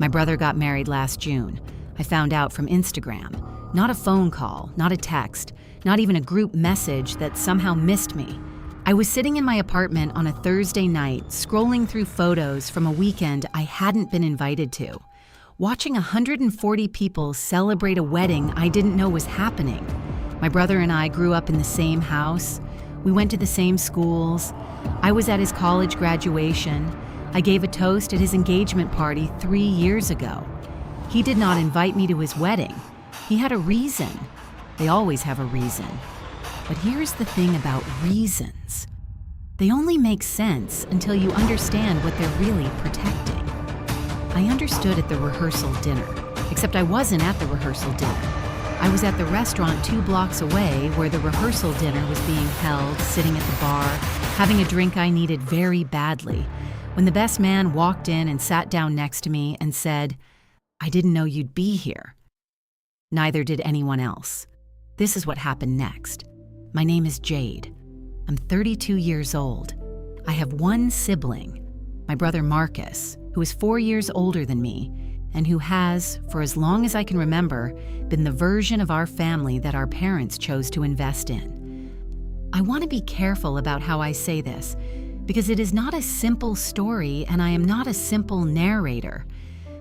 My brother got married last June. I found out from Instagram. Not a phone call, not a text, not even a group message that somehow missed me. I was sitting in my apartment on a Thursday night, scrolling through photos from a weekend I hadn't been invited to, watching 140 people celebrate a wedding I didn't know was happening. My brother and I grew up in the same house. We went to the same schools. I was at his college graduation. I gave a toast at his engagement party 3 years ago. He did not invite me to his wedding. He had a reason. They always have a reason. But here's the thing about reasons. They only make sense until you understand what they're really protecting. I understood at the rehearsal dinner, except I wasn't at the rehearsal dinner. I was at the restaurant 2 blocks away where the rehearsal dinner was being held, sitting at the bar, having a drink I needed very badly, when the best man walked in and sat down next to me and said, "I didn't know you'd be here." Neither did anyone else. This is what happened next. My name is Jade. I'm 32 years old. I have one sibling, my brother Marcus, who is 4 years older than me, and who has, for as long as I can remember, been the version of our family that our parents chose to invest in. I want to be careful about how I say this, because it is not a simple story and I am not a simple narrator.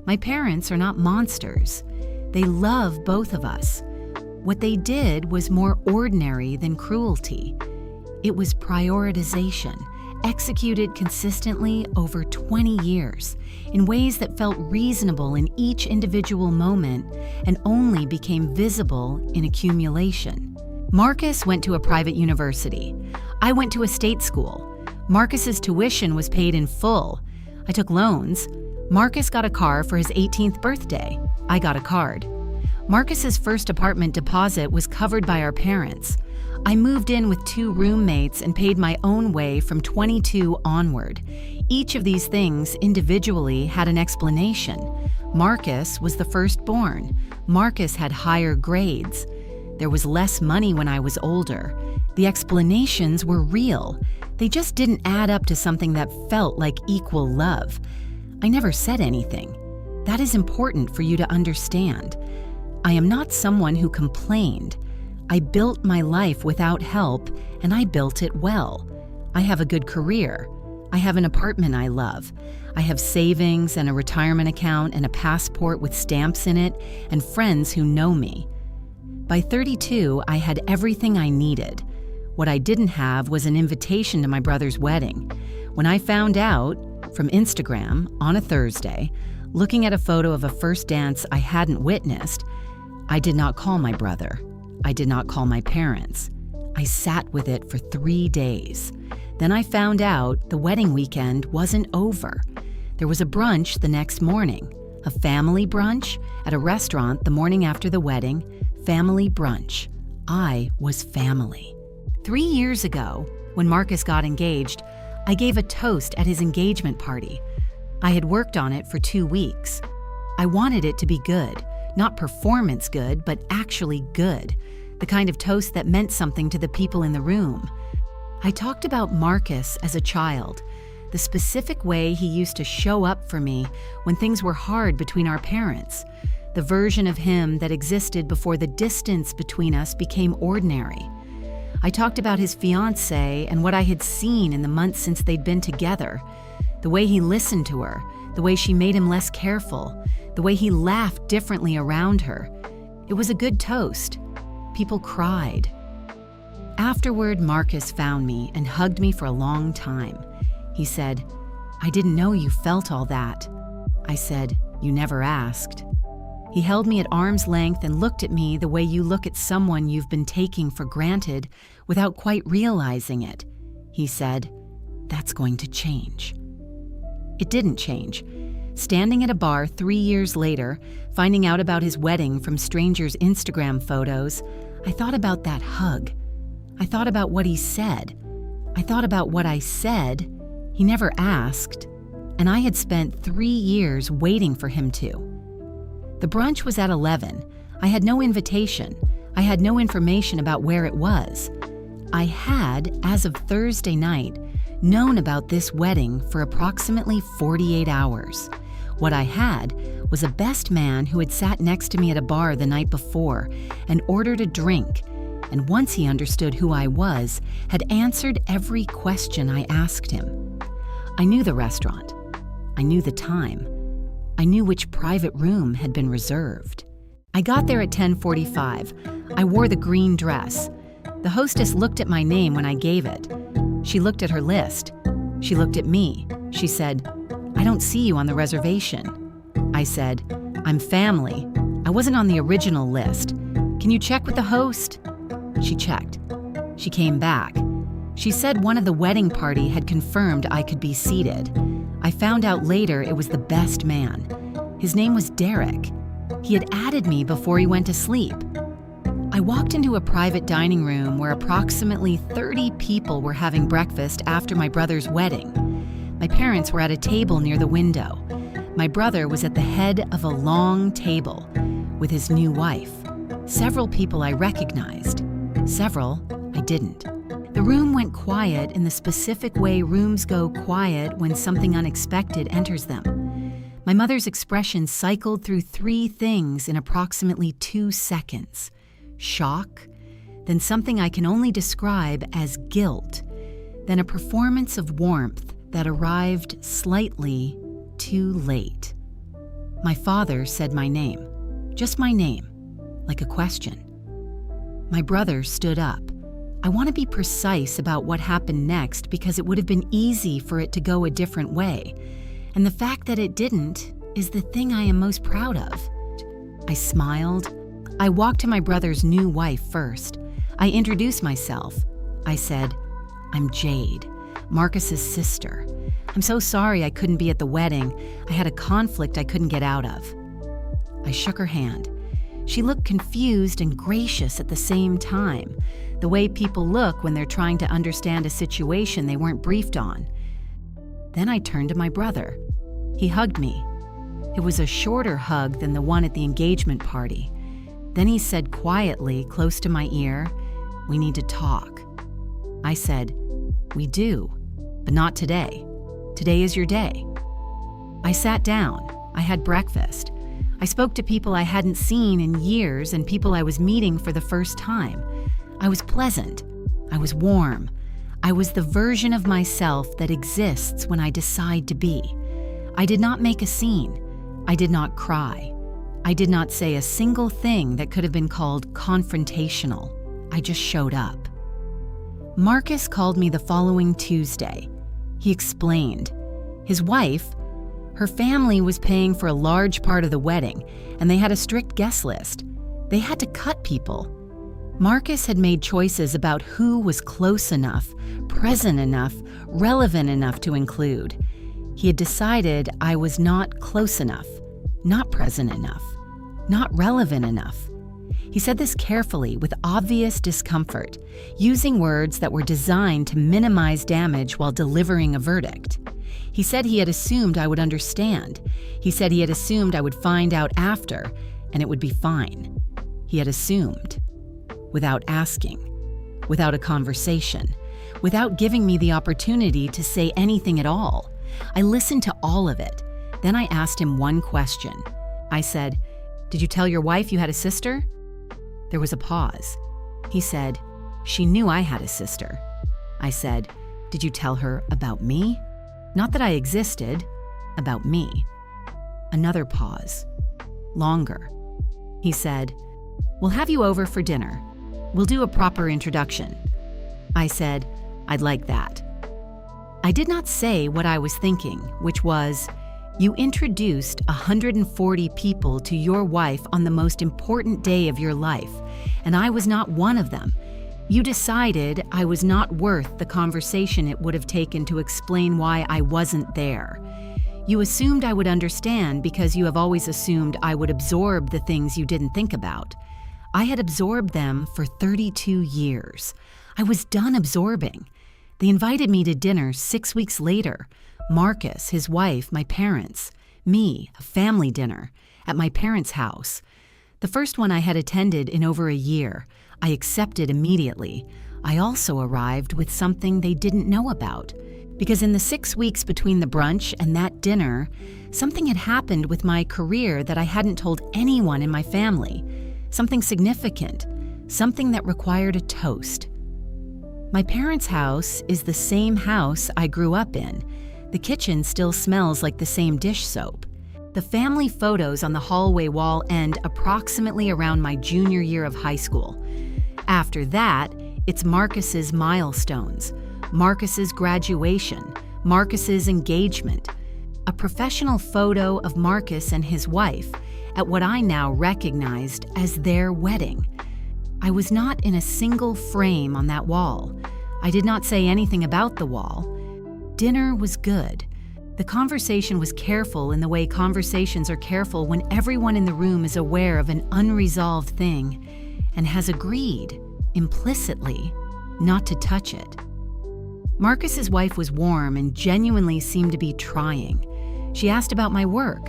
My parents are not monsters. They love both of us. What they did was more ordinary than cruelty. It was prioritization, executed consistently over 20 years, in ways that felt reasonable in each individual moment and only became visible in accumulation. Marcus went to a private university. I went to a state school. Marcus's tuition was paid in full. I took loans. Marcus got a car for his 18th birthday. I got a card. Marcus's first apartment deposit was covered by our parents. I moved in with 2 roommates and paid my own way from 22 onward. Each of these things individually had an explanation. Marcus was the firstborn. Marcus had higher grades. There was less money when I was older. The explanations were real. They just didn't add up to something that felt like equal love. I never said anything. That is important for you to understand. I am not someone who complained. I built my life without help, and I built it well. I have a good career. I have an apartment I love. I have savings and a retirement account and a passport with stamps in it and friends who know me. By 32, I had everything I needed. What I didn't have was an invitation to my brother's wedding. When I found out, from Instagram, on a Thursday, looking at a photo of a first dance I hadn't witnessed, I did not call my brother. I did not call my parents. I sat with it for 3 days. Then I found out the wedding weekend wasn't over. There was a brunch the next morning, a family brunch at a restaurant the morning after the wedding, family brunch. I was family. 3 years ago, when Marcus got engaged, I gave a toast at his engagement party. I had worked on it for 2 weeks. I wanted it to be good. Not performance good, but actually good. The kind of toast that meant something to the people in the room. I talked about Marcus as a child, the specific way he used to show up for me when things were hard between our parents, the version of him that existed before the distance between us became ordinary. I talked about his fiancée and what I had seen in the months since they'd been together, the way he listened to her, the way she made him less careful, the way he laughed differently around her. It was a good toast. People cried. Afterward, Marcus found me and hugged me for a long time. He said, "I didn't know you felt all that." I said, "You never asked." He held me at arm's length and looked at me the way you look at someone you've been taking for granted without quite realizing it. He said, "That's going to change." It didn't change. Standing at a bar 3 years later, finding out about his wedding from strangers' Instagram photos, I thought about that hug. I thought about what he said. I thought about what I said. He never asked, and I had spent 3 years waiting for him to. The brunch was at 11. I had no invitation. I had no information about where it was. I had, as of Thursday night, known about this wedding for approximately 48 hours. What I had was a best man who had sat next to me at a bar the night before and ordered a drink, and once he understood who I was, had answered every question I asked him. I knew the restaurant. I knew the time. I knew which private room had been reserved. I got there at 10:45. I wore the green dress. The hostess looked at my name when I gave it. She looked at her list. She looked at me. She said, "I don't see you on the reservation." I said, "I'm family. I wasn't on the original list. Can you check with the host?" She checked. She came back. She said one of the wedding party had confirmed I could be seated. I found out later it was the best man. His name was Derek. He had added me before he went to sleep. I walked into a private dining room where approximately 30 people were having breakfast after my brother's wedding. My parents were at a table near the window. My brother was at the head of a long table with his new wife. Several people I recognized. Several I didn't. The room went quiet in the specific way rooms go quiet when something unexpected enters them. My mother's expression cycled through 3 things in approximately 2 seconds. Shock, then something I can only describe as guilt, then a performance of warmth that arrived slightly too late. My father said my name, just my name, like a question. My brother stood up. I want to be precise about what happened next because it would have been easy for it to go a different way. And the fact that it didn't is the thing I am most proud of. I smiled. I walked to my brother's new wife first. I introduced myself. I said, "I'm Jade, Marcus's sister. I'm so sorry I couldn't be at the wedding. I had a conflict I couldn't get out of." I shook her hand. She looked confused and gracious at the same time, the way people look when they're trying to understand a situation they weren't briefed on. Then I turned to my brother. He hugged me. It was a shorter hug than the one at the engagement party. Then he said quietly, close to my ear, "We need to talk." I said, "We do, but not today. Today is your day." I sat down. I had breakfast. I spoke to people I hadn't seen in years and people I was meeting for the first time. I was pleasant. I was warm. I was the version of myself that exists when I decide to be. I did not make a scene. I did not cry. I did not say a single thing that could have been called confrontational. I just showed up. Marcus called me the following Tuesday. He explained. His wife, her family was paying for a large part of the wedding, and they had a strict guest list. They had to cut people. Marcus had made choices about who was close enough, present enough, relevant enough to include. He had decided I was not close enough, not present enough, not relevant enough. He said this carefully with obvious discomfort, using words that were designed to minimize damage while delivering a verdict. He said he had assumed I would understand. He said he had assumed I would find out after, and it would be fine. He had assumed. Without asking, without a conversation, without giving me the opportunity to say anything at all. I listened to all of it. Then I asked him one question. I said, "Did you tell your wife you had a sister?" There was a pause. He said, "She knew I had a sister." I said, "Did you tell her about me? Not that I existed, about me." Another pause. Longer. He said, "We'll have you over for dinner. We'll do a proper introduction." I said, "I'd like that." I did not say what I was thinking, which was, you introduced 140 people to your wife on the most important day of your life, and I was not one of them. You decided I was not worth the conversation it would have taken to explain why I wasn't there. You assumed I would understand because you have always assumed I would absorb the things you didn't think about. I had absorbed them for 32 years. I was done absorbing. They invited me to dinner 6 weeks later. Marcus, his wife, my parents, me, a family dinner, at my parents' house. The first one I had attended in over a year. I accepted immediately. I also arrived with something they didn't know about. Because in the 6 weeks between the brunch and that dinner, something had happened with my career that I hadn't told anyone in my family. Something significant, something that required a toast. My parents' house is the same house I grew up in. The kitchen still smells like the same dish soap. The family photos on the hallway wall end approximately around my junior year of high school. After that, it's Marcus's milestones, Marcus's graduation, Marcus's engagement, a professional photo of Marcus and his wife at what I now recognized as their wedding. I was not in a single frame on that wall. I did not say anything about the wall. Dinner was good. The conversation was careful in the way conversations are careful when everyone in the room is aware of an unresolved thing and has agreed, implicitly, not to touch it. Marcus's wife was warm and genuinely seemed to be trying. She asked about my work.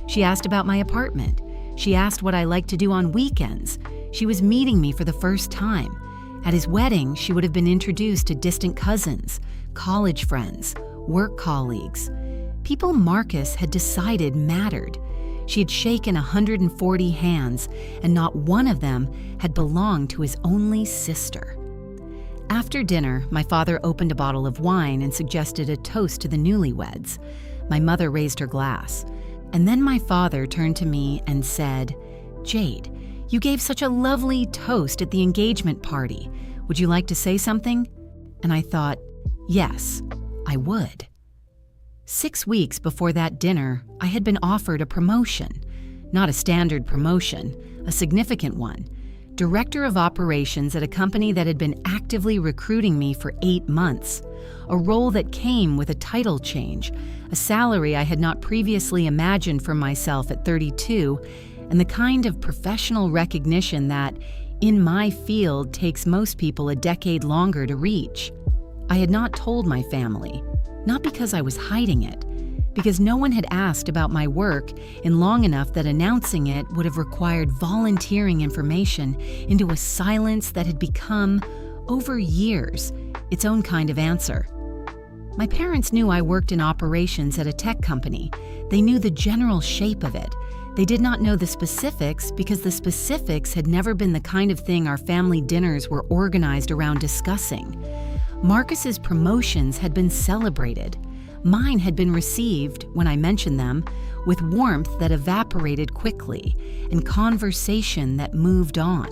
She asked about my apartment. She asked what I like to do on weekends. She was meeting me for the first time. At his wedding, she would have been introduced to distant cousins, college friends, work colleagues, people Marcus had decided mattered. She had shaken 140 hands, and not one of them had belonged to his only sister. After dinner, my father opened a bottle of wine and suggested a toast to the newlyweds. My mother raised her glass. And then my father turned to me and said, "Jade, you gave such a lovely toast at the engagement party. Would you like to say something?" And I thought, yes, I would. 6 weeks before that dinner, I had been offered a promotion. Not a standard promotion, a significant one. Director of operations at a company that had been actively recruiting me for 8 months. A role that came with a title change, a salary I had not previously imagined for myself at 32, and the kind of professional recognition that, in my field, takes most people a decade longer to reach. I had not told my family, not because I was hiding it, because no one had asked about my work in long enough that announcing it would have required volunteering information into a silence that had become, over years, its own kind of answer. My parents knew I worked in operations at a tech company. They knew the general shape of it. They did not know the specifics because the specifics had never been the kind of thing our family dinners were organized around discussing. Marcus's promotions had been celebrated. Mine had been received, when I mentioned them, with warmth that evaporated quickly and conversation that moved on.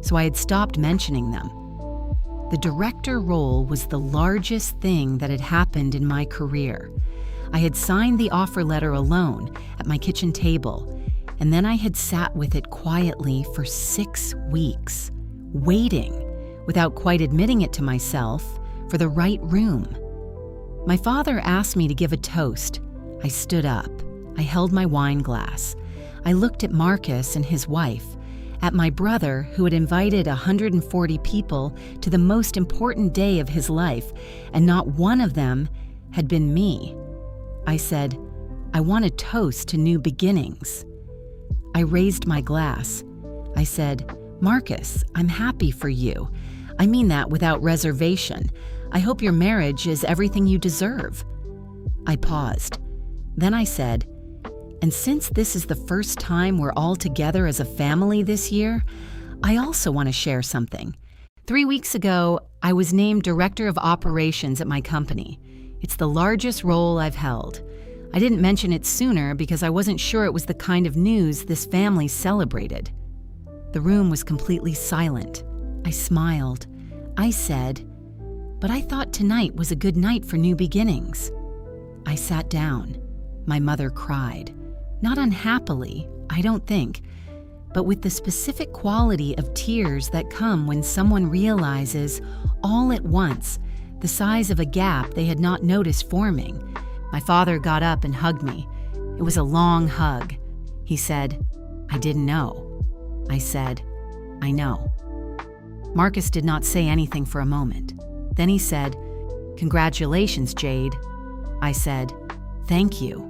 So I had stopped mentioning them. The director role was the largest thing that had happened in my career. I had signed the offer letter alone at my kitchen table, and then I had sat with it quietly for 6 weeks, waiting, without quite admitting it to myself, for the right room. My father asked me to give a toast. I stood up. I held my wine glass. I looked at Marcus and his wife, at my brother who had invited 140 people to the most important day of his life, and not one of them had been me. I said, "I want a toast to new beginnings." I raised my glass. I said, "Marcus, I'm happy for you. I mean that without reservation. I hope your marriage is everything you deserve." I paused. Then I said, "And since this is the first time we're all together as a family this year, I also want to share something. 3 weeks ago, I was named Director of Operations at my company. It's the largest role I've held. I didn't mention it sooner because I wasn't sure it was the kind of news this family celebrated." The room was completely silent. I smiled. I said, "But I thought tonight was a good night for new beginnings." I sat down. My mother cried. Not unhappily, I don't think, but with the specific quality of tears that come when someone realizes, all at once, the size of a gap they had not noticed forming. My father got up and hugged me. It was a long hug. He said, "I didn't know." I said, "I know." Marcus did not say anything for a moment. Then he said, "Congratulations, Jade." I said, "Thank you."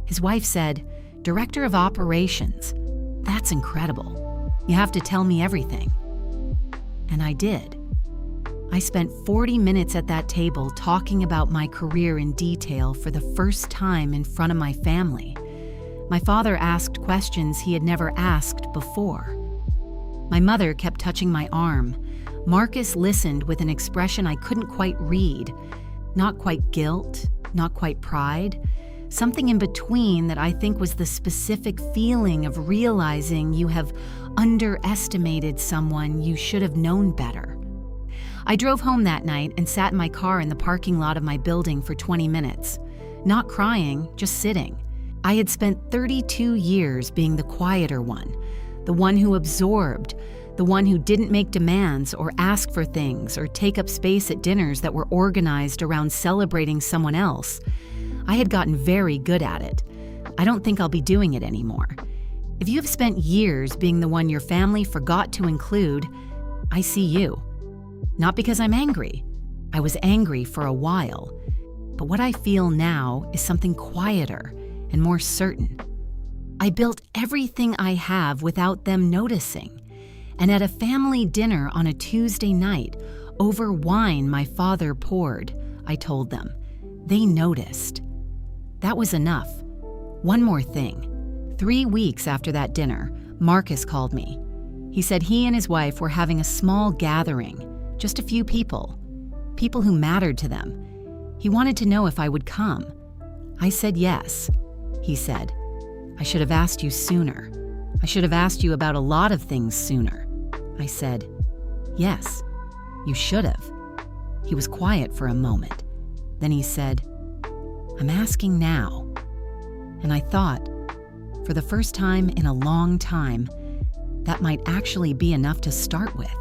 His wife said, "Director of Operations. That's incredible. You have to tell me everything." And I did. I spent 40 minutes at that table talking about my career in detail for the first time in front of my family. My father asked questions he had never asked before. My mother kept touching my arm. Marcus listened with an expression I couldn't quite read. Not quite guilt, not quite pride. Something in between that I think was the specific feeling of realizing you have underestimated someone you should have known better. I drove home that night and sat in my car in the parking lot of my building for 20 minutes. Not crying, just sitting. I had spent 32 years being the quieter one, the one who absorbed, the one who didn't make demands or ask for things or take up space at dinners that were organized around celebrating someone else. I had gotten very good at it. I don't think I'll be doing it anymore. If you have spent years being the one your family forgot to include, I see you. Not because I'm angry. I was angry for a while. But what I feel now is something quieter and more certain. I built everything I have without them noticing. And at a family dinner on a Tuesday night, over wine my father poured, I told them. They noticed. That was enough. One more thing. 3 weeks after that dinner, Marcus called me. He said he and his wife were having a small gathering, just a few people who mattered to them. He wanted to know if I would come. I said yes. He said, I should have asked you sooner. I should have asked you about a lot of things sooner. I said, yes, you should have. He was quiet for a moment. Then he said, I'm asking now. And I thought, for the first time in a long time, that might actually be enough to start with.